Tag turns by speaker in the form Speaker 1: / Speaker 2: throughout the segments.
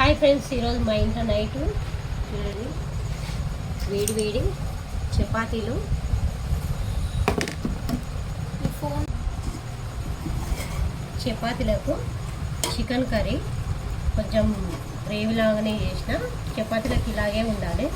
Speaker 1: Hi friends, ఈరోజు మా ఇంట్లో నైట్ చూడండి వేడి వేడి చపాతీలు, చపాతీలకు చికెన్ కర్రీ కొంచెం గ్రేవీ లాగానే చేసిన. చపాతీలకు ఇలాగే ఉండాలి.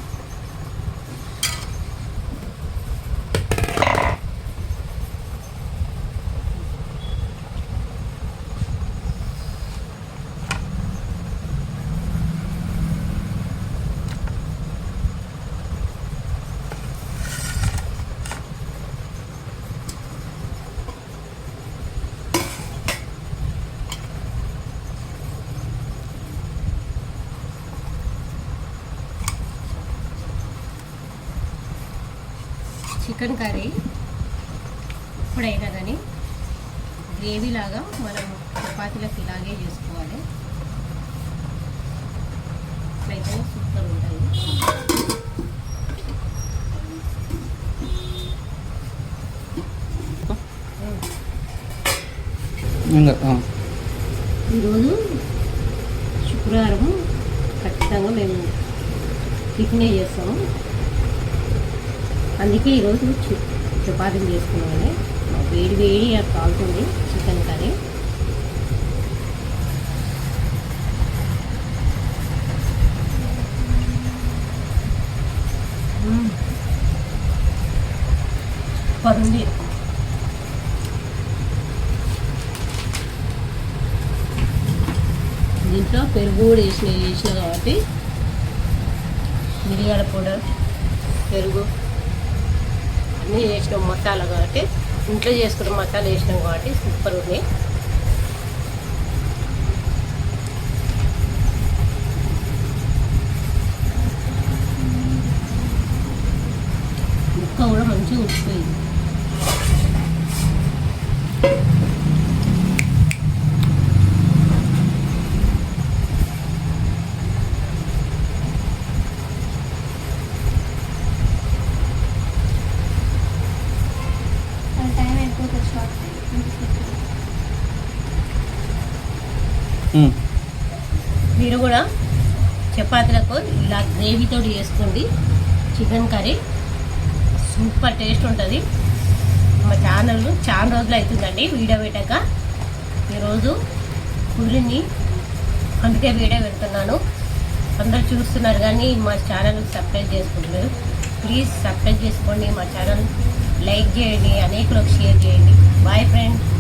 Speaker 1: చికెన్ కర్రీ ఎప్పుడైనా కానీ గ్రేవీ లాగా మనం చపాతీలకు ఇలాగే చేసుకోవాలి. ఇట్లయితే సూపర్ ఉంటుంది. ఈరోజు శుక్రవారం ఖచ్చితంగా మేము టిఫినే చేస్తాము. అందుకే ఈరోజు చపాతీలు చేసుకున్నామని. వేడి వేడి కాలుతుంది చికెన్ కర్రీ. సూపర్ ఉంది. దీంట్లో పెరుగు కూడా వేసిన కాబట్టి మిరియాల పౌడర్, పెరుగు అన్నీ వేసినాం మసాలా కాబట్టి, ఇంట్లో చేసుకున్న మసాలా వేసినాం కాబట్టి సూపర్ ఉంది. ముక్క కూడా మంచిగా ఉడికిపోయింది. మీరు కూడా చపాతీలకు ఇలా గ్రేవీతో చేసుకోండి. చికెన్ కర్రీ సూపర్ టేస్ట్ ఉంటుంది. మా ఛానల్ చాలా రోజులు అవుతుందండి వీడియో పెట్టాక. ఈరోజు కుదిరింది, అందుకే వీడియో పెడుతున్నాను. అందరూ చూస్తున్నారు కానీ మా ఛానల్కి సబ్స్క్రైబ్ చేసుకుంటున్నారు. ప్లీజ్ సబ్స్క్రైబ్ చేసుకోండి. మా ఛానల్ లైక్ చేయండి, అనేకులకు షేర్ చేయండి. Bye friends.